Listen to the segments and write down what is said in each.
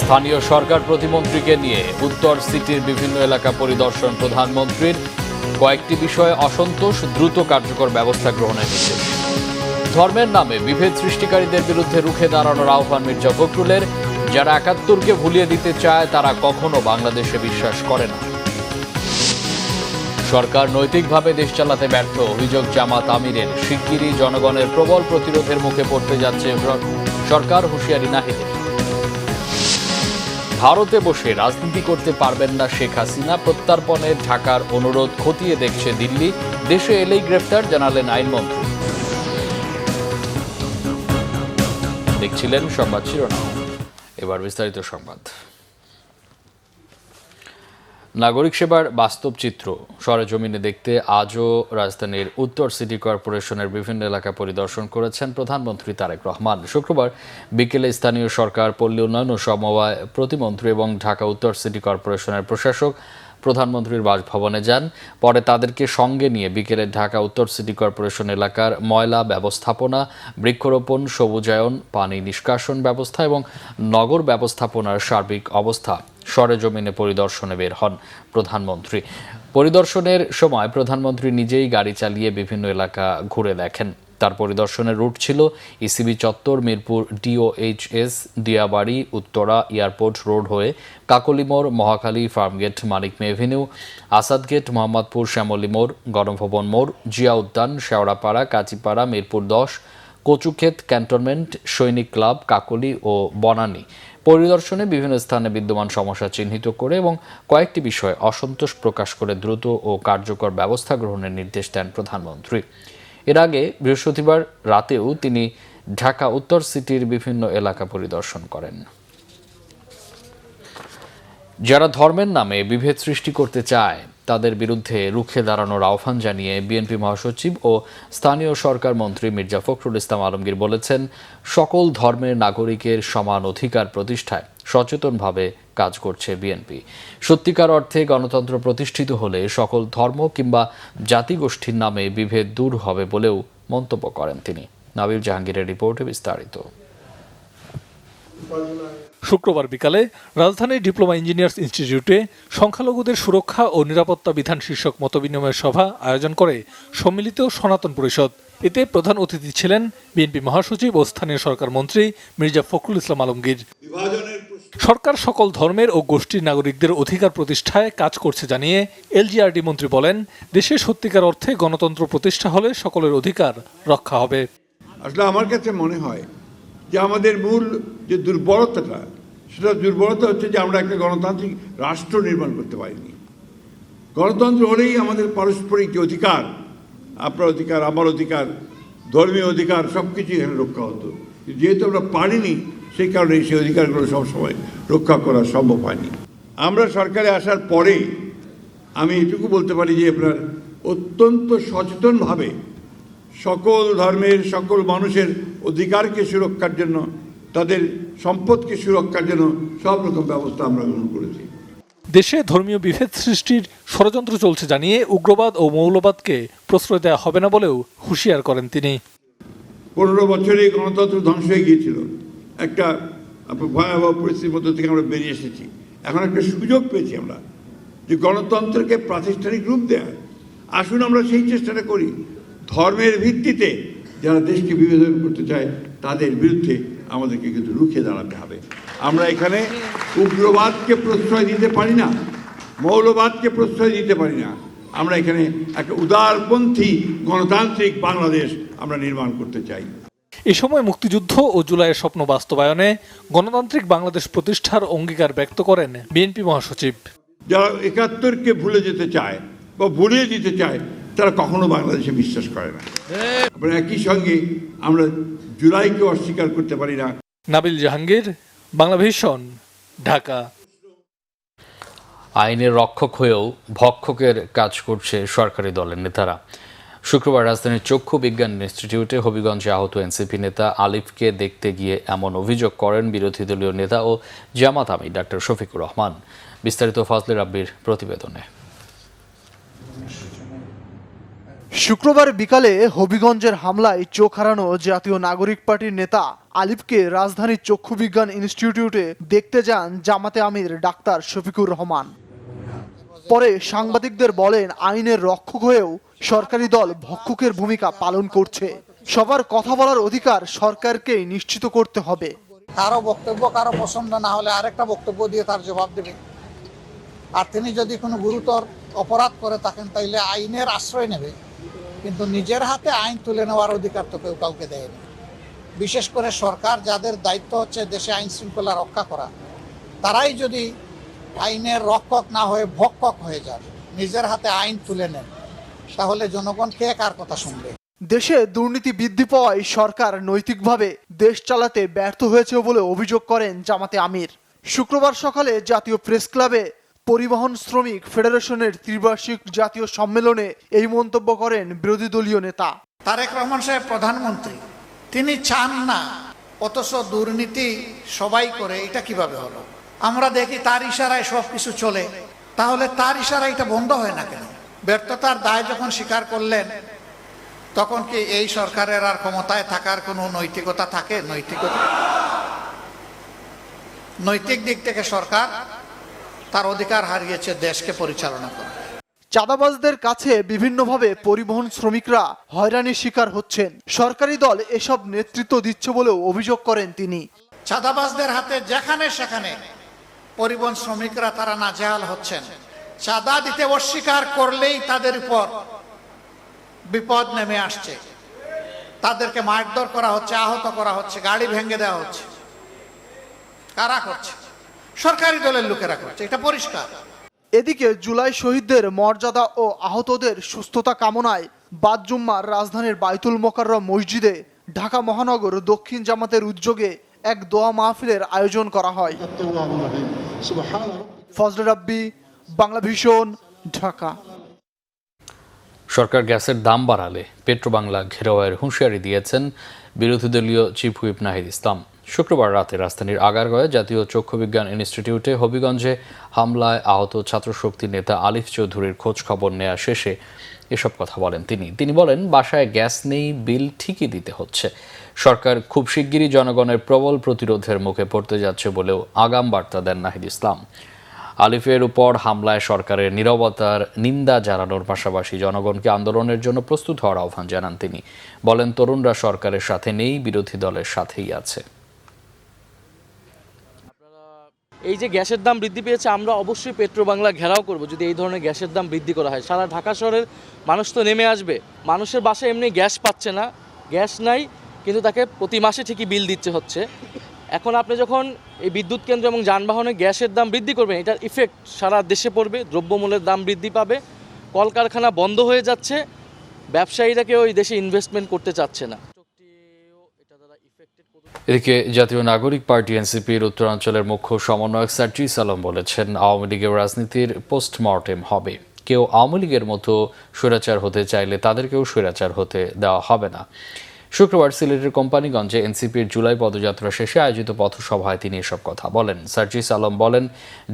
স্থানীয় সরকার প্রতিমন্ত্রীকে নিয়ে উত্তর সিটির বিভিন্ন এলাকা পরিদর্শন প্রধানমন্ত্রীর। কয়েকটি বিষয়ে অসন্তোষ, দ্রুত কার্যকর ব্যবস্থা গ্রহণের নির্দেশ। ধর্মের নামে বিভেদ সৃষ্টিকারীদের বিরুদ্ধে রুখে দাঁড়ানোর আহ্বান মির্জা ফখরুলের। যারা ৭১কে ভুলিয়ে দিতে চায় তারা কখনো বাংলাদেশে বিশ্বাস করে না। সরকার নৈতিকভাবে দেশ চালাতে ব্যর্থ, অভিযোগ জামাত আমিরের। শিগগিরই জনগণের প্রবল প্রতিরোধের মুখে পড়তে যাচ্ছে সরকার, হুঁশিয়ারি নাহিদের। ভারতে বসে রাজনীতি করতে পারবেন না শেখ হাসিনা, প্রত্যর্পণে ঢাকার অনুরোধ খতিয়ে দেখছে দিল্লি। দেশে এলেই গ্রেফতার, জানালেন আইনমন্ত্রী। দেখছিলেন সংবাদ শিরোনাম, এবার বিস্তারিত সংবাদ। নাগরিক সেবার বাস্তব চিত্র সরেজমিনে দেখতে আজও রাজধানীর উত্তর সিটি কর্পোরেশনের বিভিন্ন এলাকা পরিদর্শন করেছেন প্রধানমন্ত্রী তারেক রহমান। শুক্রবার বিকেলে স্থানীয় সরকার, পল্লী উন্নয়ন ও সমবায় প্রতিমন্ত্রী এবং ঢাকা উত্তর সিটি কর্পোরেশনের প্রশাসক প্রধানমন্ত্রীর বাসভবনে যান। পরে তাদেরকে সঙ্গে নিয়ে বিকেলে ঢাকা উত্তর সিটি কর্পোরেশন এলাকার ময়লা ব্যবস্থাপনা, বৃক্ষরোপণ, সবুজায়ন, পানি নিষ্কাশন ব্যবস্থা এবং নগর ব্যবস্থাপনার সার্বিক অবস্থা সরেজমিনে পরিদর্শনে বের হন প্রধানমন্ত্রী। পরিদর্শনের সময় প্রধানমন্ত্রী নিজেই গাড়ি চালিয়ে বিভিন্ন এলাকা ঘুরে দেখেন। তার পরিদর্শনের রুট ছিল ইসিবি চত্বর, Mirpur DOHS, Diabari, Uttara, airport road হয়ে কাকলিমোড়, মহাখালী, ফার্মগেট, মানিক মে এভিনিউ, আসাদ গেট, মোহাম্মদপুর, শ্যামলী মোড়, গণভবন মোড়, জিয়া উদ্যান, শেওড়াপাড়া, কাজীপাড়া, মিরপুর ১০, কচুক্ষেত ক্যান্টনমেন্ট, সৈনিক ক্লাব, কাকলি ও বনানী। পরিদর্শনে বিভিন্ন স্থানে বিদ্যমান সমস্যা চিহ্নিত করে এবং কয়েকটি বিষয়ে অসন্তোষ প্রকাশ করে দ্রুত ও কার্যকর ব্যবস্থা গ্রহণের নির্দেশ দেন প্রধানমন্ত্রী। এর আগে বৃহস্পতিবার রাতেও তিনি ঢাকা উত্তর সিটির বিভিন্ন এলাকা পরিদর্শন করেন। যারা ধর্মের নামে বিভেদ সৃষ্টি করতে চায় তাদের বিরুদ্ধে রুখে দাঁড়ানোর আহ্বান জানিয়ে বিএনপি মহাসচিব ও স্থানীয় সরকার মন্ত্রী মির্জা ফখরুল ইসলাম আলমগীর বলেছেন, সকল ধর্মের নাগরিকের সমান অধিকার প্রতিষ্ঠায় সচেতনভাবে কাজ করছে বিএনপি। সত্যিকার অর্থে গণতন্ত্র প্রতিষ্ঠিত হলে সকল ধর্ম কিংবা জাতিগোষ্ঠীর নামে বিভেদ দূর হবে বলেও মন্তব্য করেন তিনি। নাবিল জাহাঙ্গীরের রিপোর্টে বিস্তারিত। শুক্রবার বিকালে রাজধানীর ডিপ্লোমা ইঞ্জিনিয়ার্স ইনস্টিটিউটে সংখ্যালঘুদের সুরক্ষা ও নিরাপত্তা বিধান শীর্ষক মতবিনিময় সভা আয়োজন করে সম্মিলিত সনাতন পরিষদ। এতে প্রধান অতিথি ছিলেন বিএনপি মহাসচিব ও স্থানীয় সরকার মন্ত্রী মির্জা ফখরুল ইসলাম আলমগীর। সরকার সকল ধর্মের ও গোষ্ঠীর নাগরিকদের অধিকার প্রতিষ্ঠায় কাজ করছে জানিয়ে এলজিআরডি মন্ত্রী বলেন, দেশে সত্যিকার অর্থে গণতন্ত্র প্রতিষ্ঠা হলে সকলের অধিকার রক্ষা হবে। আসলে আমার কাছে মনে হয় যে আমাদের মূল যে দুর্বলতাটা, সেটা দুর্বলতা হচ্ছে যে আমরা একটা গণতান্ত্রিক রাষ্ট্র নির্মাণ করতে পারিনি। গণতন্ত্র হলেই আমাদের পারস্পরিক যে অধিকার, আপনার অধিকার, আমার অধিকার, ধর্মীয় অধিকার, সব কিছু এখানে রক্ষা হতো। যেহেতু আমরা পারিনি, সেই কারণে সেই অধিকারগুলো সবসময় রক্ষা করা সম্ভব হয়নি। আমরা সরকারে আসার পরে আমি এটুকু বলতে পারি যে আপনার অত্যন্ত সচেতনভাবে সকল ধর্মের সকল মানুষের অধিকারকে সুরক্ষার জন্য, তাদের সম্পদকে সুরক্ষার জন্য সব রকম ব্যবস্থা আমরা গ্রহণ করেছি। দেশে ধর্মীয় বিভেদ সৃষ্টির ষড়যন্ত্র চলছে জানিয়ে উগ্রবাদ ও মৌলবাদকে প্রশ্রয় দেওয়া হবে না বলেও হুঁশিয়ার করেন তিনি। 15 বছরে গণতন্ত্র ধ্বংস হয়ে গিয়েছিল, একটা ভয়াবহ পরিস্থিতির মধ্যে থেকে আমরা বেরিয়ে এসেছি। এখন একটা সুযোগ পেয়েছি আমরা যে গণতন্ত্রকে প্রাতিষ্ঠানিক রূপ দেওয়া। আসুন আমরা সেই চেষ্টাটা করি। ধর্মের ভিত্তিতে যারা দেশকে বিভাজন করতে চায় তাদের বিরুদ্ধে আমাদেরকে কিন্তু রুখে দাঁড়াতে হবে। আমরা এখানে উগ্রবাদকে প্রশ্রয় দিতে পারি না, মৌলবাদকে প্রশ্রয় দিতে পারি না। আমরা এখানে একটা উদারপন্থী গণতান্ত্রিক বাংলাদেশ আমরা নির্মাণ করতে চাই। এ সময় মুক্তিযুদ্ধ ও জুলাইয়ের স্বপ্ন বাস্তবায়নে গণতান্ত্রিক বাংলাদেশ প্রতিষ্ঠার অঙ্গীকার ব্যক্ত করেন বিএনপি মহাসচিব। যারা ৭১কে ভুলে যেতে চায় বা ভুলিয়ে দিতে চায় তারা কখনো বাংলাদেশে বিশ্বাস করে না। একই সঙ্গে আমরা জুলাইকে অস্বীকার করতে পারি না। নাবিল জাহাঙ্গীর, বাংলাভিশন, ঢাকা। আইনের রক্ষক হয়েও ভক্ষকের কাজ করছে সরকারি দলের নেতারা। শুক্রবার রাজধানীর চক্ষু বিজ্ঞান ইনস্টিটিউটে হবিগঞ্জে আহত এনসিপি নেতা আলিফকে দেখতে গিয়ে এমন অভিযোগ করেন বিরোধী দলীয় নেতা ও জামাত আমির ডাক্তার শফিকুর রহমান। বিস্তারিত ফজলে রাব্বির প্রতিবেদনে। শুক্রবার বিকালে হবিগঞ্জের হামলায় চোখ হারানো জাতীয় নাগরিক পার্টির নেতা আলিফকে রাজধানীর চক্ষু বিজ্ঞান ইনস্টিটিউটে দেখতে যান জামাতে আমির ডাক্তার শফিকুর রহমান। পরে সাংবাদিকদের বলেন, আইনের রক্ষক হয়েও সরকারি দল ভক্ষকের ভূমিকা পালন করছে। সবার কথা বলার অধিকার সরকারকেই নিশ্চিত করতে হবে। কারো বক্তব্য কারো পছন্দ না হলে আরেকটা বক্তব্য দিয়ে তার জবাব দেবে। আর তিনি যদি কোনো গুরুতর অপরাধ করে থাকেন তাইলে আইনের আশ্রয় নেবে, কিন্তু নিজের হাতে আইন তুলে নেওয়ার অধিকার তো কেউ কাউকে দেয়নি। বিশেষ করে সরকার, যাদের দায়িত্ব হচ্ছে দেশে আইন শৃঙ্খলা রক্ষা করা, তারাই যদি আইনের রক্ষক না হয়ে ভক্ষক হয়ে যান, নিজের হাতে আইন তুলে নেন, তাহলে জনগণ কে কার কথা শুনবে? দেশে দুর্নীতি বৃদ্ধি পাওয়ায় সরকার নৈতিকভাবে দেশ চালাতে ব্যর্থ হয়েছে বলে অভিযোগ করেন জামাতে আমির। শুক্রবার সকালে জাতীয় প্রেস ক্লাবে পরিবহন শ্রমিক ফেডারেশনের ত্রিবার্ষিক জাতীয় সম্মেলনে এই মন্তব্য করেন বিরোধী দলীয় নেতা তারেক রহমান সাহেব প্রধানমন্ত্রী, তিনি চান না, অথচ দুর্নীতি সবাই করে। এটা কিভাবে হলো? আমরা দেখি তার ইশারায় সব কিছু চলে, তাহলে তার ইশারায় এটা বন্ধ হয় না কেন? ব্যর্থতার দায় যখন স্বীকার করলেন, তখন কি এই সরকারের আর ক্ষমতায় থাকার কোনো নৈতিকতা থাকে? নৈতিক দিক থেকে সরকার তার অধিকার হারিয়েছে দেশকে পরিচালনা করা। চাঁদাবাজদের কাছে বিভিন্নভাবে পরিবহন শ্রমিকরা হয়রানির শিকার হচ্ছেন। সরকারি দল এসব নেতৃত্ব দিচ্ছে বলেও অভিযোগ করেন তিনি। চাঁদাবাজদের হাতে যেখানে সেখানে পরিবহন শ্রমিকরা তারা নাজেহাল হচ্ছেন। চাঁদা দিতে অস্বীকার করলেই তাদের উপর বিপদ নেমে আসছে, তাদেরকে মারধর করা হচ্ছে, আহত করা হচ্ছে, গাড়ি ভেঙে দেওয়া হচ্ছে। কারা করছে? সরকারি দলের লোকেরা করছে, এটা পরিষ্কার। এদিকে জুলাই শহীদদের মর্যাদা ও আহতদের সুস্থতা কামনায় বাদ জুম্মার রাজধানীর বাইতুল মোকাররম মসজিদে ঢাকা মহানগর দক্ষিণ জামাতের উদ্যোগে এক দোয়া মাহফিলের আয়োজন করা হয়। ফজলে রাব্বি, বাংলা ভিশন, ঢাকা। সরকার গ্যাসের দাম বাড়ালে পেট্রোবাংলা ঘেরাওয়ের হুঁশিয়ারি দিয়েছেন বিরোধী দলীয় চিফ হুইপ নাহিদ ইসলাম। শুক্রবার রাতে রাজধানীর আগারগাঁওয়ে জাতীয় চক্ষু বিজ্ঞান ইনস্টিটিউটে হবিগঞ্জে হামলায় আহত ছাত্রশক্তি নেতা আলিফ চৌধুরীর খোঁজ খবর নেওয়া শেষে এসব কথা বলেন তিনি বলেন, বাসায় গ্যাস নেই, বিল ঠিকই দিতে হচ্ছে। সরকার খুব শিগগিরই জনগণের প্রবল প্রতিরোধের মুখে পড়তে যাচ্ছে বলেও আগাম বার্তা দেন নাহিদ ইসলাম। আলিফের উপর হামলায় সরকারের নীরবতার নিন্দা জানানোর পাশাপাশি জনগণকে আন্দোলনের জন্য প্রস্তুত হওয়ার আহ্বান জানান তিনি। বলেন, তরুণরা সরকারের সাথে নেই, বিরোধী দলের সাথেই আছে। এই যে গ্যাসের দাম বৃদ্ধি পেয়েছে, আমরা অবশ্যই পেট্রোবাংলা ঘেরাও করব যদি এই ধরনের গ্যাসের দাম বৃদ্ধি করা হয়। সারা ঢাকা শহরের মানুষ তো নেমে আসবে। মানুষের বাসায় এমনি গ্যাস পাচ্ছে না, গ্যাস নাই, কিন্তু তাকে প্রতি মাসে ঠিকই বিল দিতে হচ্ছে। এখন আপনি যখন এই বিদ্যুৎ কেন্দ্র এবং যানবাহনে গ্যাসের দাম বৃদ্ধি করবেন, এটার ইফেক্ট সারা দেশে পড়বে। দ্রব্যমূল্যের দাম বৃদ্ধি পাবে, কলকারখানা বন্ধ হয়ে যাচ্ছে, ব্যবসায়ীরা কেউ এই দেশে ইনভেস্টমেন্ট করতে চাচ্ছে না। এদিকে জাতীয় নাগরিক পার্টি এনসিপির উত্তরাঞ্চলের মুখ্য সমন্বয়ক সার্জিস আলম বলেছেন, আওয়ামী লীগের রাজনীতির পোস্টমর্টেম হবে। কেউ আওয়ামী লীগের মতো স্বৈরাচার হতে চাইলে তাদেরকেও স্বৈরাচার হতে দেওয়া হবে না। শুক্রবার সিলেটের কোম্পানিগঞ্জে এনসিপির জুলাই পদযাত্রা শেষে আয়োজিত পথসভায় তিনি এসব কথা বলেন। সার্জিস আলম বলেন,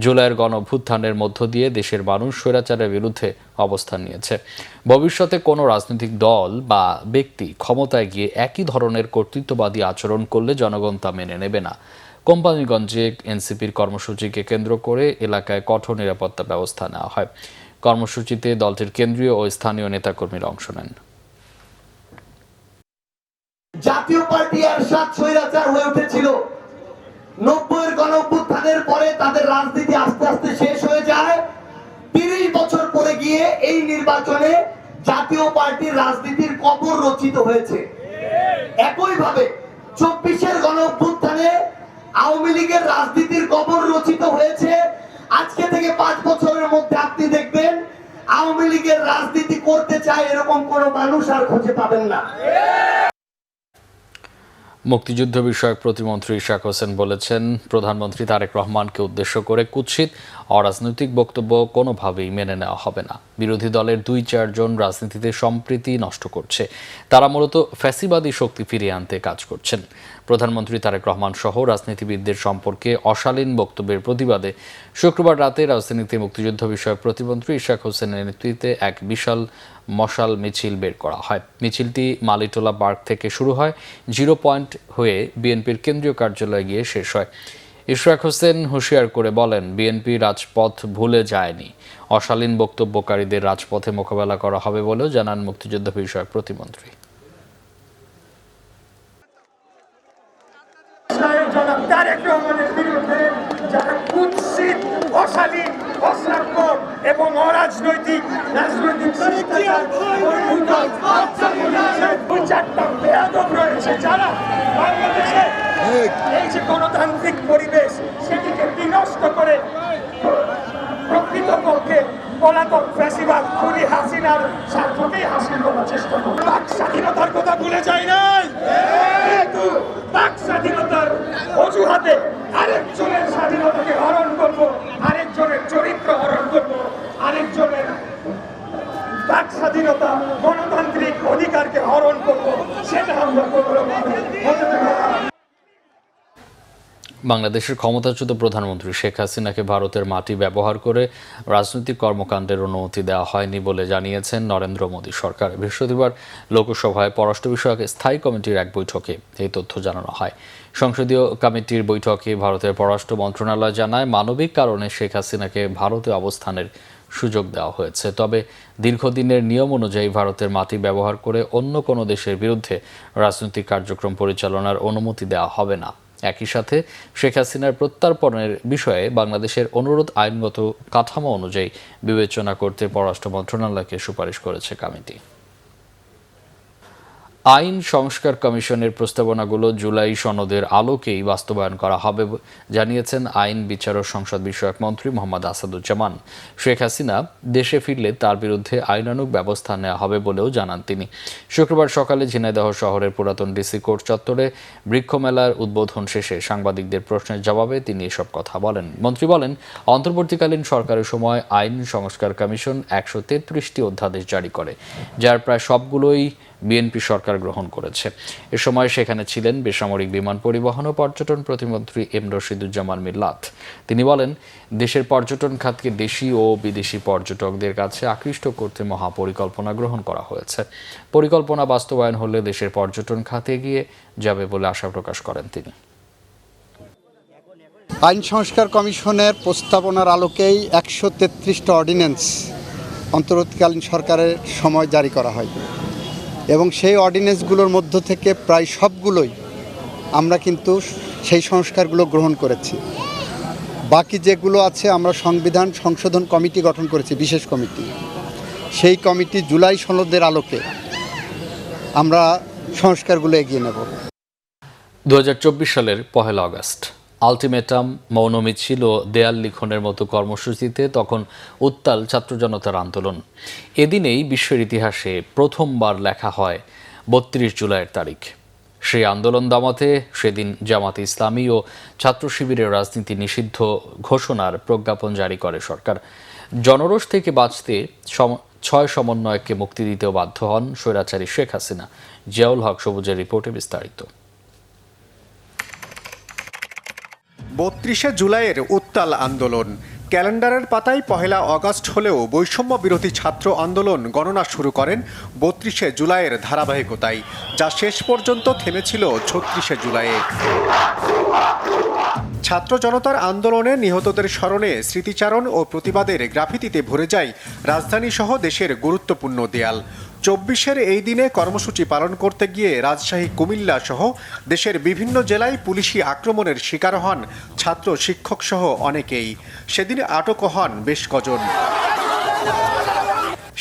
জুলাইয়ের গণঅভ্যুত্থানের মধ্য দিয়ে দেশের মানুষ স্বৈরাচারের বিরুদ্ধে অবস্থান নিয়েছে। ভবিষ্যতে কোনো রাজনৈতিক দল বা ব্যক্তি ক্ষমতায় গিয়ে একই ধরনের কর্তৃত্ববাদী আচরণ করলে জনগণ তা মেনে নেবে না। কোম্পানিগঞ্জে এনসিপির কর্মসূচিকে কেন্দ্র করে এলাকায় কঠোর নিরাপত্তা ব্যবস্থা নেওয়া হয়। কর্মসূচিতে দলটির কেন্দ্রীয় ও স্থানীয় নেতাকর্মীরা অংশ নেন। জাতীয় পার্টি এরশাদ স্বৈরাচার হয়ে উঠেছিল। 90-এর গণঅভ্যুত্থানের পরে তাদের রাজনীতি আস্তে আস্তে শেষ হয়ে যায়। 30 বছর পরে গিয়ে এই নির্বাচনে জাতীয় পার্টির রাজনীতির কবর রচিত হয়েছে। একইভাবে 24-এর গণঅভ্যুত্থানে আওয়ামী লীগের রাজনীতির কবর রচিত হয়েছে। আজকে থেকে 5 বছরের মধ্যে আপনি দেখবেন আওয়ামী লীগের রাজনীতি করতে চায় এরকম কোনো মানুষ আর খুঁজে পাবেন না। মুক্তিযুদ্ধ বিষয়ক প্রতিমন্ত্রী ইশাক হোসেন বলেছেন, প্রধানমন্ত্রী তারেক রহমানকে উদ্দেশ্য করে কুৎসিত অরাজনৈতিক বক্তব্য কোনোভাবেই মেনে নেওয়া হবে না। বিরোধী দলের 2-4 জন রাজনীতিতে সম্প্রীতি নষ্ট করছে। তারা মূলত ফ্যাসিবাদী শক্তি ফিরিয়ে আনতে কাজ করছেন। প্রধানমন্ত্রী তারেক রহমান সহ রাজনীতিবিদদের সম্পর্কে অশালীন বক্তব্যের প্রতিবাদে শুক্রবার রাতে রাজধানীতে মুক্তিযুদ্ধ বিষয়ক প্রতিমন্ত্রী ইশরাক হোসেনের নেতৃত্বে এক বিশাল মশাল মিছিল বের করা হয়। মিছিলটি মালিটোলা পার্ক থেকে শুরু হয়, 0 পয়েন্ট হয়ে বিএনপির কেন্দ্রীয় কার্যালয়ে গিয়ে শেষ হয়। ইশরাক হোসেন হুঁশিয়ার করে বলেন, বিএনপি রাজপথ ভুলে যায়নি, অশালীন বক্তব্যকারীদের রাজপথে মোকাবেলা করা হবে বলেও জানান মুক্তিযুদ্ধ বিষয়ক প্রতিমন্ত্রী। জনাব তারেক রহমানের বিরুদ্ধে যারা কুৎসিত, অশালীন, অশ্রাব্য এবং অরাজনৈতিক চারটা বেয়াদব রয়েছে, যারা বাংলাদেশে এই যে গণতান্ত্রিক পরিবেশ সেটিকে বিনষ্ট করে প্রকৃতপক্ষে পলাতক ফ্যাসিবাদ খুনি হাসিনার স্বার্থকেই হাসিল করার চেষ্টা করে। বাক স্বাধীনতার কথা ভুলে যায় নাই, কিন্তু বাক স্বাধীনতার অজুহাতে আরেকজনের স্বাধীনতাকে হরণ করব, আরেকজনের চরিত্র হরণ করব, আরেকজনের বাক স্বাধীনতা, গণতান্ত্রিক অধিকারকে হরণ করব, সেটা আমরা কোনোরকমভাবে হতে দেব না। বাংলাদেশের ক্ষমতাচ্যুত প্রধানমন্ত্রী শেখ হাসিনাকে ভারতের মাটি ব্যবহার করে রাজনৈতিক কর্মকাণ্ডের অনুমতি দেওয়া হয়নি বলে জানিয়েছেন নরেন্দ্র মোদী সরকার। বৃহস্পতিবার লোকসভায় পররাষ্ট্র বিষয়ক স্থায়ী কমিটির এক বৈঠকে এই তথ্য জানানো হয়। সংসদীয় কমিটির বৈঠকে ভারতের পররাষ্ট্র মন্ত্রণালয় জানায়, মানবিক কারণে শেখ হাসিনাকে ভারতে অবস্থানের সুযোগ দেওয়া হয়েছে, তবে দীর্ঘদিনের নিয়ম অনুযায়ী ভারতের মাটি ব্যবহার করে অন্য কোনো দেশের বিরুদ্ধে রাজনৈতিক কার্যক্রম পরিচালনার অনুমতি দেওয়া হবে না। একই সাথে শেখ হাসিনার প্রত্যর্পণের বিষয়ে বাংলাদেশের অনুরোধ আইনগত কাঠামো অনুযায়ী বিবেচনা করতে পররাষ্ট্র মন্ত্রণালয়কে সুপারিশ করেছে কমিটি। আইন সংস্কার কমিশনের প্রস্তাবনাগুলো জুলাই সনদের আলোকেই বাস্তবায়ন করা হবে জানিয়েছেন আইন, বিচার ও সংসদ বিষয়ক মন্ত্রী মোহাম্মদ আসাদুজ্জামান। শেখ হাসিনা দেশে ফিরলে তার বিরুদ্ধে আইনানুগ ব্যবস্থা নেওয়া হবে বলেও জানান তিনি। শুক্রবার সকালে ঝিনাইদহ শহরের পুরাতন ডিসি কোর্ট চত্বরে বৃক্ষমেলার উদ্বোধন শেষে সাংবাদিকদের প্রশ্নের জবাবে তিনি এসব কথা বলেন। মন্ত্রী বলেন, অন্তর্বর্তীকালীন সরকারের সময় আইন সংস্কার কমিশন 133টি অধ্যাদেশ জারি করে, যার প্রায় সবগুলোই বিএনপি সরকার গ্রহণ করেছে। এ সময় সেখানে ছিলেন বেসামরিক বিমান পরিবহন ও পর্যটন প্রতিমন্ত্রী এম রশিদুজ্জামান মিল্লাত। তিনি বলেন, দেশের পর্যটন খাতকে দেশি ও বিদেশি পর্যটকদের কাছে আকৃষ্ট করতে মহাপরিকল্পনা গ্রহণ করা হয়েছে। পরিকল্পনা বাস্তবায়ন হলে দেশের পর্যটন খাতে এগিয়ে যাবে বলে আশা প্রকাশ করেন তিনি। আইন সংস্কার কমিশনের প্রস্তাবনার আলোকেই 133টা অর্ডিন্যান্স অন্তর্বর্তীকালীন সরকারের সময় জারি করা হয় এবং সেই অর্ডিন্যান্সগুলোর মধ্য থেকে প্রায় সবগুলোই আমরা কিন্তু সেই সংস্কারগুলো গ্রহণ করেছি। বাকি যেগুলো আছে আমরা সংবিধান সংশোধন কমিটি গঠন করেছি, বিশেষ কমিটি। সেই কমিটি জুলাই সনদের আলোকে আমরা সংস্কারগুলো এগিয়ে নেব। 2024 সালের 1 আগস্ট আলটিমেটাম, মৌন মিছিল ও দেয়াল লিখনের মতো কর্মসূচিতে তখন উত্তাল ছাত্র জনতার আন্দোলন। এদিনেই বিশ্বের ইতিহাসে প্রথমবার লেখা হয় 32 জুলাইয়ের তারিখ। সেই আন্দোলন দমাতে সেদিন জামাতে ইসলামী ও ছাত্র শিবিরের রাজনীতি নিষিদ্ধ ঘোষণার প্রজ্ঞাপন জারি করে সরকার। জনরোষ থেকে বাঁচতে 6 সমন্বয়ককে মুক্তি দিতেও বাধ্য হন স্বৈরাচারী শেখ হাসিনা। জিয়াউল হক সবুজের রিপোর্টে বিস্তারিত। 32 জুলাইয়ের উত্তাল আন্দোলন। ক্যালেন্ডারের পাতায় 1 আগস্ট হলেও বৈষম্য বিরোধী ছাত্র আন্দোলন গণনা শুরু করেন 32 জুলাইয়ের ধারাবাহিকতায়, যা শেষ পর্যন্ত থেমেছিল 36 জুলাইয়ে। ছাত্র জনতার আন্দোলনে নিহতদের স্মরণে স্মৃতিচারণ ও প্রতিবাদের গ্রাফিতিতে ভরে যায় রাজধানীসহ দেশের গুরুত্বপূর্ণ দেয়াল। 24-এর এই দিনে কর্মসূচি পালন করতে গিয়ে রাজশাহী, কুমিল্লা সহ দেশের বিভিন্ন জেলায় পুলিশি আক্রমণের শিকার হন ছাত্র, শিক্ষক সহ অনেকেই। সেদিন আটকও হন বেশ কজন।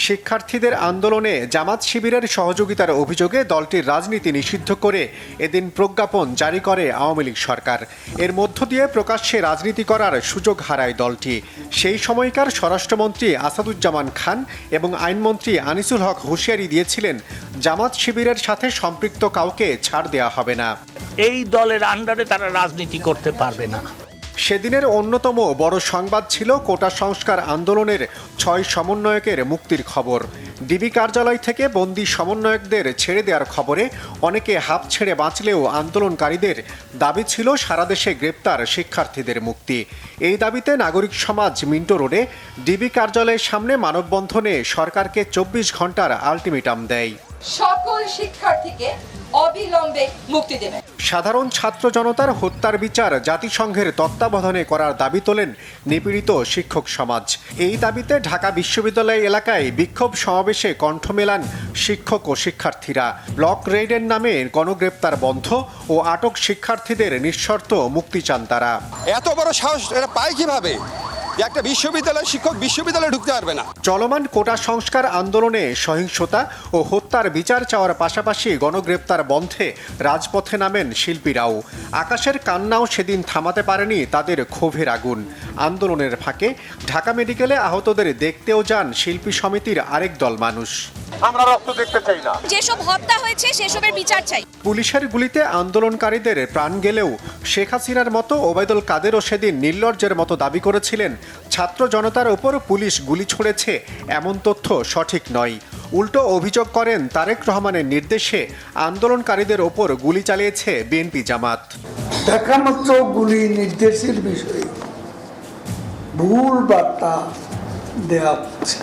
শিক্ষার্থীদের আন্দোলনে জামাত শিবিরের সহযোগিতার অভিযোগে দলটির রাজনীতি নিষিদ্ধ করে এদিন প্রজ্ঞাপন জারি করে আওয়ামী লীগ সরকার। এর মধ্য দিয়ে প্রকাশ্যে রাজনীতি করার সুযোগ হারায় দলটি। সেই সময়কার স্বরাষ্ট্রমন্ত্রী আসাদুজ্জামান খান এবং আইনমন্ত্রী আনিসুল হক হুঁশিয়ারি দিয়েছিলেন, জামাত শিবিরের সাথে সম্পৃক্ত কাউকে ছাড় দেওয়া হবে না। এই দলের আন্ডারে তারা রাজনীতি করতে পারবে না। সেদিনের অন্যতম বড় সংবাদ ছিল কোটা সংস্কার আন্দোলনের 6 সমন্বয়কের মুক্তির খবর। ডিবি কার্যালয় থেকে বন্দী সমন্বয়কদের ছেড়ে দেওয়ার খবরে অনেকে হাঁপ ছেড়ে বাঁচলেও আন্দোলনকারীদের দাবি ছিল সারা দেশে গ্রেপ্তার শিক্ষার্থীদের মুক্তি। এই দাবিতে নাগরিক সমাজ মিন্টো রোডে ডিবি কার্যালয়ের সামনে মানববন্ধনে সরকারকে 24 ঘন্টার আলটিমেটাম দেয়। সকল শিক্ষার্থীকে অবিলম্বে মুক্তি দেবে। সাধারণ ছাত্র জনতার হত্যার বিচার জাতিসংঘের তত্ত্বাবধানে করার দাবি তোলেন নিপীড়িত শিক্ষক সমাজ। এই দাবিতে ঢাকা বিশ্ববিদ্যালয় এলাকায় বিক্ষোভ সমাবেশে কণ্ঠ মেলান শিক্ষক ও শিক্ষার্থীরা। ব্লক রেইডের নামে গণগ্রেপ্তার বন্ধ ও আটক শিক্ষার্থীদের নিঃশর্ত মুক্তি চান তারা। এত বড় সাহস এরা পায় কিভাবে? একটা বিশ্ববিদ্যালয়ের শিক্ষক বিশ্ববিদ্যালয়ে ঢুকতে পারবে না। চলমান কোটা সংস্কার আন্দোলনে সহিংসতা ও হত্যার বিচার চাওয়ার পাশাপাশি গণগ্রেপ্তার বন্ধে রাজপথে নামেন শিল্পীরাও। আকাশের কান্নাও সেদিন থামাতে পারেনি তাদের ক্ষোভের আগুন। আন্দোলনের ফাঁকে ঢাকা মেডিকেলে আহতদের দেখতেও যান শিল্পী সমিতির আরেক দল মানুষ। আমরা রক্ত দেখতে চাই না। যেসব হত্যা হয়েছে সেসবের বিচার চাই। পুলিশের গুলিতে আন্দোলনকারীদের প্রাণ গেলেও শেখ হাসিনার মতো ওবায়দুল কাদেরও সেদিন নির্লজ্জের মতো দাবি করেছিলেন ছাত্র জনতার ওপর পুলিশ গুলি ছুড়েছে এমন তথ্য সঠিক নয়। উল্টো অভিযোগ করেন তারেক রহমানের নির্দেশে আন্দোলনকারীদের ওপর গুলি চালিয়েছে বিএনপি জামাত। দেখামাত্র গুলি নির্দেশের বিষয়ে ভুল বার্তা দেওয়া হচ্ছে।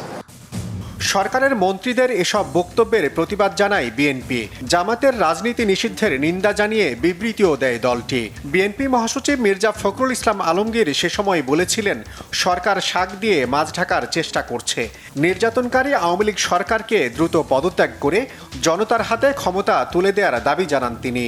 সরকারের মন্ত্রীদের এসব বক্তব্যের প্রতিবাদ জানায় বিএনপি। জামাতের রাজনীতি নিষিদ্ধের নিন্দা জানিয়ে বিবৃতিও দেয় দলটি। বিএনপি মহাসচিব মির্জা ফখরুল ইসলাম আলমগীর সে সময় বলেছিলেন, সরকার শাক দিয়ে মাছ ঢাকার চেষ্টা করছে। নির্যাতনকারী আওয়ামী লীগ সরকারকে দ্রুত পদত্যাগ করে জনতার হাতে ক্ষমতা তুলে দেওয়ার দাবি জানান তিনি।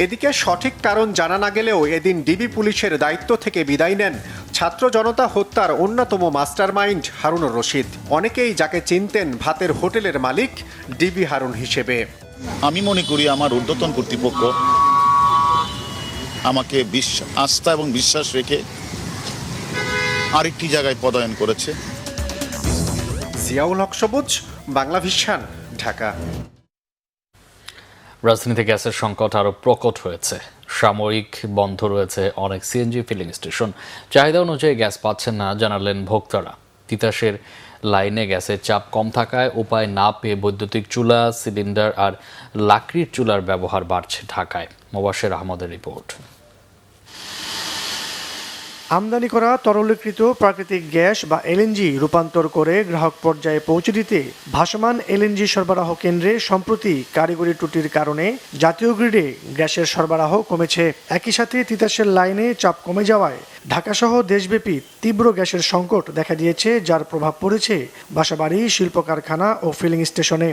এদিকে সঠিক কারণ জানা না গেলেও এদিন ডিবি পুলিশের দায়িত্ব থেকে বিদায় নেন ছাত্র জনতা হত্যার অন্যতম মাস্টারমাইন্ড হারুনুর রশিদ। অনেকেই যাকে চিনতেন ভাতের হোটেলের মালিক ডিবি হারুন হিসেবে। আমি মনে করি আমার ঊর্ধ্বতন কর্তৃপক্ষ আমাকে আস্থা এবং বিশ্বাস রেখে আরেকটি জায়গায় পদায়ন করেছে। জিয়াউল হক সবুজ, বাংলা ভিশন, ঢাকা। রাজধানীতে গ্যাসের সংকট আরও প্রকট হয়েছে। সাময়িক বন্ধ রয়েছে অনেক সিএনজি ফিলিং স্টেশন। চাহিদা অনুযায়ী গ্যাস পাচ্ছেন না জানালেন ভোক্তারা। তিতাসের লাইনে গ্যাসের চাপ কম থাকায় উপায় না পেয়ে বৈদ্যুতিক চুলা, সিলিন্ডার আর লাকড়ির চুলার ব্যবহার বাড়ছে ঢাকায়। মোবাশ্বের আহমদের রিপোর্ট। আমদানি করা তরলীকৃত প্রাকৃতিক গ্যাস বা এলএনজি রূপান্তর করে গ্রাহক পর্যায়ে পৌঁছে দিতে ভাসমান এলএনজি সরবরাহ কেন্দ্রে সম্প্রতি কারিগরি ত্রুটির কারণে জাতীয় গ্রিডে গ্যাসের সরবরাহ কমেছে। একই সাথে তিতাসের লাইনে চাপ কমে যাওয়ায় ঢাকাসহ দেশব্যাপী তীব্র গ্যাসের সংকট দেখা দিয়েছে, যার প্রভাব পড়েছে বাসাবাড়ি, শিল্প কারখানা ও ফিলিং স্টেশনে।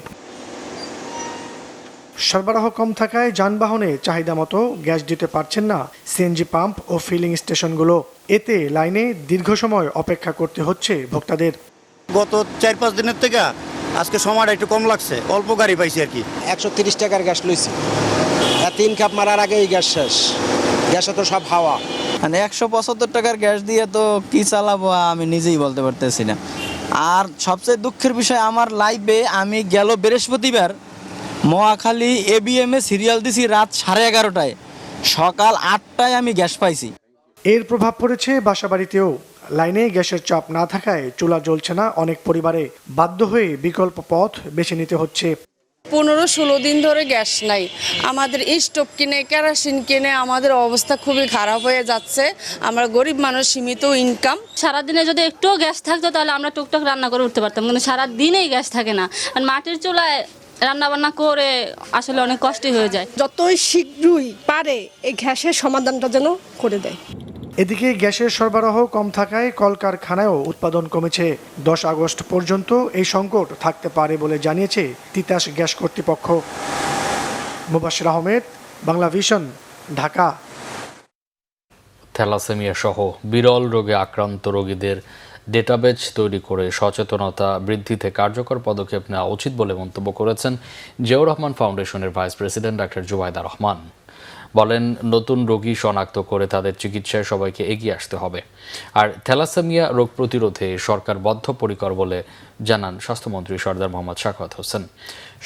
সরবরাহ কম থাকায় যানবাহনে চাহিদা মতো গ্যাস দিতে পারছেন না সিএনজি পাম্প ও ফিলিং স্টেশনগুলো। এতে লাইনে দীর্ঘ সময় অপেক্ষা করতে হচ্ছে ভোক্তাদের। গত 4-5 দিনের থেকে আজকে সময়টা একটু কম লাগছে, অল্প গাড়ি পাইছি আর কি। 130 টাকার গ্যাস লইছি, 3 কাপ মারার আগেই গ্যাস শেষ। গ্যাসে তো সব হাওয়া। মানে 175 টাকার গ্যাস দিয়ে তো কি চালাবো আমি নিজেই বলতে পারতেছি না। আর সবচেয়ে দুঃখের বিষয়, আমার লাইভে আমি গেল বৃহস্পতিবার মহাখালী এবিএম এ সিরিয়াল দিছি রাত 11:30টায়, সকাল 8টায় আমি গ্যাস পাইছি। এর প্রভাব পড়েছে বাসাবাড়িতেও। লাইনে গ্যাসের চাপ না থাকায় চুলা জ্বলছে না অনেক পরিবারে। বাধ্য হয়ে বিকল্প পথ বেছে নিতে হচ্ছে। 15-16 দিন ধরে গ্যাস নাই। আমাদের স্টোভ কিনে, কেরোসিন কিনে আমাদের অবস্থা খুবই খারাপ হয়ে যাচ্ছে। আমরা গরিব মানুষ, সীমিত ইনকাম। সারাদিনে যদি একটুও গ্যাস থাকতো তাহলে আমরা টুকটাক রান্না করে উঠতে পারতাম, কিন্তু সারাদিনেই গ্যাস থাকে না। আর মাটির চুলায় রান্না বান্না করে আসলে অনেক কষ্টই হয়ে যায়। যতই শীঘ্রই পারে এই গ্যাসের সমাধানটা যেন করে দেয়। এদিকে গ্যাসের সরবরাহ কম থাকায় কলকারখানায়ও উৎপাদন কমেছে। 10 আগস্ট পর্যন্ত এই সংকট থাকতে পারে বলে জানিয়েছে তিতাস গ্যাস কর্তৃপক্ষ। মোবাশ্বের আহমেদ, বাংলা ভিশন, ঢাকা। থ্যালাসেমিয়া সহ বিরল রোগে আক্রান্ত রোগীদের ডেটাবেজ তৈরি করে সচেতনতা বৃদ্ধিতে কার্যকর পদক্ষেপ নেওয়া উচিত বলে মন্তব্য করেছেন জিয়াউর রহমান ফাউন্ডেশনের vice president doctor Zubaida Rahman. বলেন, নতুন রোগী শনাক্ত করে তাদের চিকিৎসায় সবাইকে এগিয়ে আসতে হবে। আর থ্যালাসেমিয়া রোগ প্রতিরোধে সরকার বদ্ধপরিকর বলে জানান স্বাস্থ্যমন্ত্রী সরদার মোহাম্মদ শাখাওয়াত হোসেন।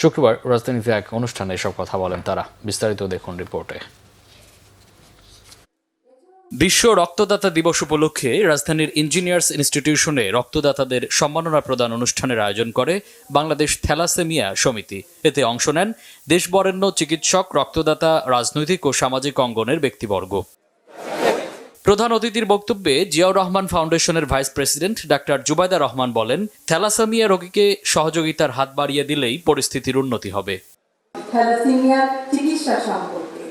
শুক্রবার রাজধানীতে এক অনুষ্ঠানে এসব কথা বলেন তারা। বিস্তারিত দেখুন রিপোর্টে। বিশ্ব রক্তদাতা দিবস উপলক্ষে রাজধানীর ইঞ্জিনিয়ার্স ইনস্টিটিউশনে রক্তদাতাদের সম্মাননা প্রদান অনুষ্ঠানের আয়োজন করে বাংলাদেশ থ্যালাসেমিয়া সমিতি। এতে অংশ নেন দেশবরেণ্য চিকিৎসক, রক্তদাতা, রাজনৈতিক ও সামাজিক অঙ্গনের ব্যক্তিবর্গ। প্রধান অতিথির বক্তব্যে জিয়াউর রহমান ফাউন্ডেশনের vice president doctor Zubaida Rahman বলেন, থ্যালাসেমিয়া রোগীকে সহযোগিতার হাত বাড়িয়ে দিলেই পরিস্থিতির উন্নতি হবে। থ্যালাসেমিয়ার চিকিৎসা সম্পর্কে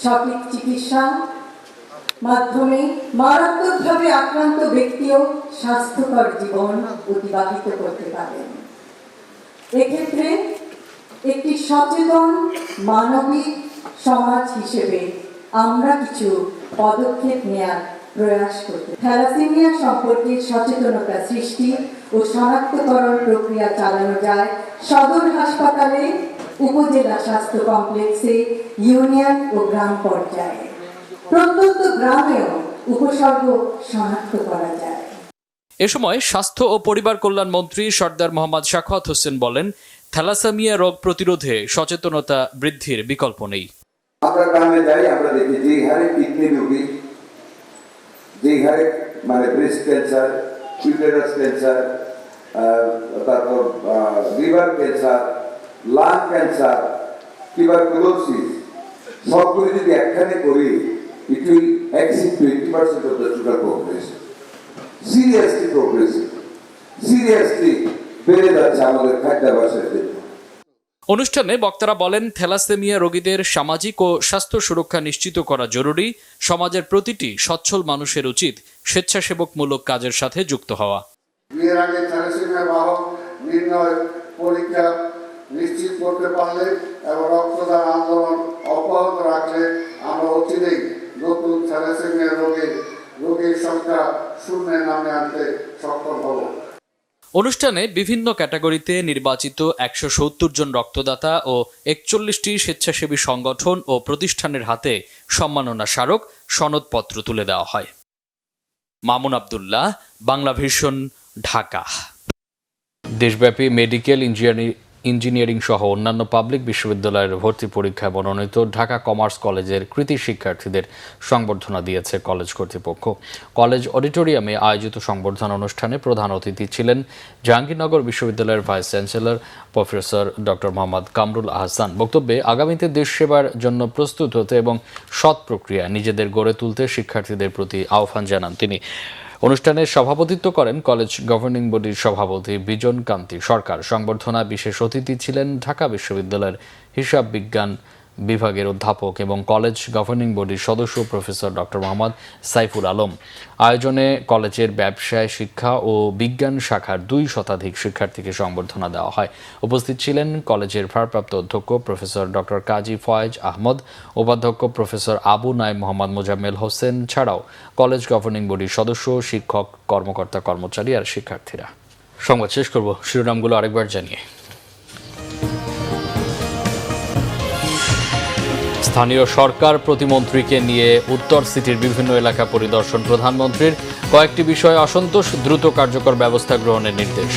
সঠিক চিকিৎসা মাধ্যমে মারাত্মকভাবে আক্রান্ত ব্যক্তিও স্বাস্থ্যকর জীবন অতিবাহিত করতে পারেন। এক্ষেত্রে একটি সচেতন মানবিক সমাজ হিসেবে আমরা কিছু পদক্ষেপ নেওয়ার প্রয়াস করতে, থ্যালাসেমিয়া সম্পর্কে সচেতনতা সৃষ্টি ও শনাক্তকরণ প্রক্রিয়া চালানো যায় সদর হাসপাতালে, উপজেলা স্বাস্থ্য কমপ্লেক্সে, ইউনিয়ন ও গ্রাম পর্যায়ে। প্রত্যন্ত গ্রামেও উপসর্গ শনাক্ত করা যায়। এ সময় স্বাস্থ্য ও পরিবার কল্যাণ মন্ত্রী সর্দার মোহাম্মদ শাখাওয়াত হোসেন বলেন, থ্যালাসেমিয়া রোগ প্রতিরোধে সচেতনতা বৃদ্ধির বিকল্প নেই। আমরা গ্রামে যাই, আমরা দেখি যে হারে কিডনি রোগী, যে হারে ব্রেস্ট ক্যান্সার, ইউটেরাস ক্যান্সার, তারপর liver cancer, lung cancer, tuberculosis, সবগুলি যদি একখানে করি, it will exceed 20% of the total population. Seriously বেড়ে যাচ্ছে আমাদের খাদ্যাভ্যাসের জন্য। অনুষ্ঠানে বক্তারা বলেন, থ্যালাসেমিয়া রোগীদের সামাজিক ও স্বাস্থ্য সুরক্ষা নিশ্চিত করা জরুরি। সমাজের প্রতিটি সচ্ছল মানুষের উচিত স্বেচ্ছাসেবকমূলক কাজের সাথে যুক্ত হওয়া। বিয়ের আগে থ্যালাসেমিয়া বাহক নির্ণয় পরীক্ষা নিশ্চিত করতে পারলে এবং রক্তদান আন্দোলন অব্যাহত রাখলে আমরা অচিরেই নতুন থ্যালাসেমিয়া রোগীর সংখ্যা শূন্যে নামে আনতে সক্ষম হব। অনুষ্ঠানে বিভিন্ন ক্যাটাগরিতে নির্বাচিত 170 জন রক্তদাতা ও 41টি স্বেচ্ছাসেবী সংগঠন ও প্রতিষ্ঠানের হাতে সম্মাননা স্মারক, সনদপত্র তুলে দেওয়া হয়। মামুন আব্দুল্লাহ, বাংলা ভিশন, ঢাকা। দেশব্যাপী মেডিকেল ইঞ্জিনিয়ারিং সহ অন্যান্য পাবলিক বিশ্ববিদ্যালয়ের ভর্তি পরীক্ষায় মনোনীত ঢাকা কমার্স কলেজের কৃতী শিক্ষার্থীদের সংবর্ধনা দিয়েছে কলেজ কর্তৃপক্ষ। কলেজ অডিটোরিয়ামে আয়োজিত সংবর্ধনা অনুষ্ঠানে প্রধান অতিথি ছিলেন জাহাঙ্গীরনগর বিশ্ববিদ্যালয়ের vice chancellor professor doctor Mohammad Kamrul Ahsan. বক্তব্যে আগামীতে দেশ সেবার জন্য প্রস্তুত হতে এবং সৎ প্রক্রিয়া নিজেদের গড়ে তুলতে শিক্ষার্থীদের প্রতি আহ্বান জানান তিনি। অনুষ্ঠানে সভাপতিত্ব করেন কলেজ গভর্নিং বডির সভাপতি বিজন কান্তি সরকার। সংবর্ধনায় বিশেষ অতিথি ছিলেন ঢাকা বিশ্ববিদ্যালয়ের হিসাব বিজ্ঞান বিভাগের অধ্যাপক এবং কলেজ গভর্নিং বডির সদস্য প্রফেসর ডক্টর মোহাম্মদ সাইফুল আলম। আয়োজনে কলেজের ব্যবসায় শিক্ষা ও বিজ্ঞান শাখার 2 শতাধিক শিক্ষার্থীকে সংবর্ধনা দেওয়া হয়। উপস্থিত ছিলেন কলেজের ভারপ্রাপ্ত অধ্যক্ষ প্রফেসর ডক্টর কাজী ফয়েজ আহমদ, উপাধ্যক্ষ প্রফেসর আবু নাইম মোহাম্মদ মোজাম্মেল হোসেন ছাড়াও কলেজ গভর্নিং বডির সদস্য, শিক্ষক, কর্মকর্তা, কর্মচারী আর শিক্ষার্থীরা। সংবাদ শেষ করব শিরোনামগুলো আরেকবার জানিয়ে। স্থানীয় সরকার প্রতিমন্ত্রীকে নিয়ে উত্তর সিটির বিভিন্ন এলাকা পরিদর্শন প্রধানমন্ত্রীর। কয়েকটি বিষয়ে অসন্তোষ, দ্রুত কার্যকর ব্যবস্থা গ্রহণের নির্দেশ।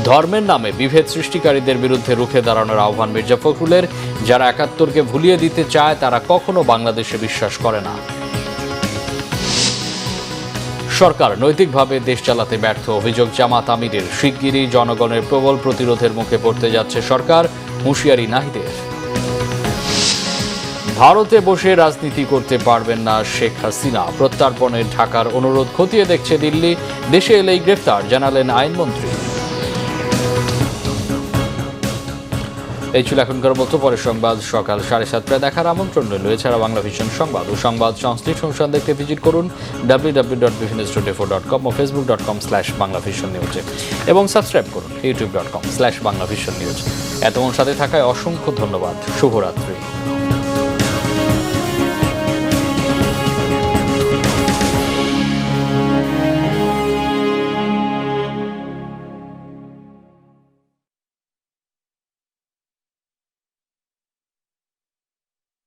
ধর্মের নামে বিভেদ সৃষ্টিকারীদের বিরুদ্ধে রুখে দাঁড়ানোর আহ্বান মির্জা ফখরুলের। যারা ৭১কে ভুলিয়ে দিতে চায় তারা কখনো বাংলাদেশে বিশ্বাস করে না। সরকার নৈতিকভাবে দেশ চালাতে ব্যর্থ, অভিযোগ জামাত আমিরের। শিগগিরই জনগণের প্রবল প্রতিরোধের মুখে পড়তে যাচ্ছে সরকার, হুঁশিয়ারি নাহিদের। ভারতে বসে রাজনীতি করতে পারবেন না শেখ হাসিনা, প্রত্যর্পণের ঢাকার অনুরোধ খতিয়ে দেখছে দিল্লি। দেশে এলেই গ্রেফতার, জানালেন আইনমন্ত্রী। এই ছিল এখনকার মতো। পরের সংবাদ সকাল 7:30টায় দেখার আমন্ত্রণ রইল। এছাড়া বাংলা ভিশন সংবাদ ও সংবাদ সংশ্লিষ্ট অনুষ্ঠান দেখতে ভিজিট করুন www.bhinnestro24.com ও facebook.com/banglavisionnews এবং সাবস্ক্রাইব করুন youtube.com/banglavisionnews। এতক্ষণ সাথে থাকায় অসংখ্য ধন্যবাদ। শুভরাত্রি।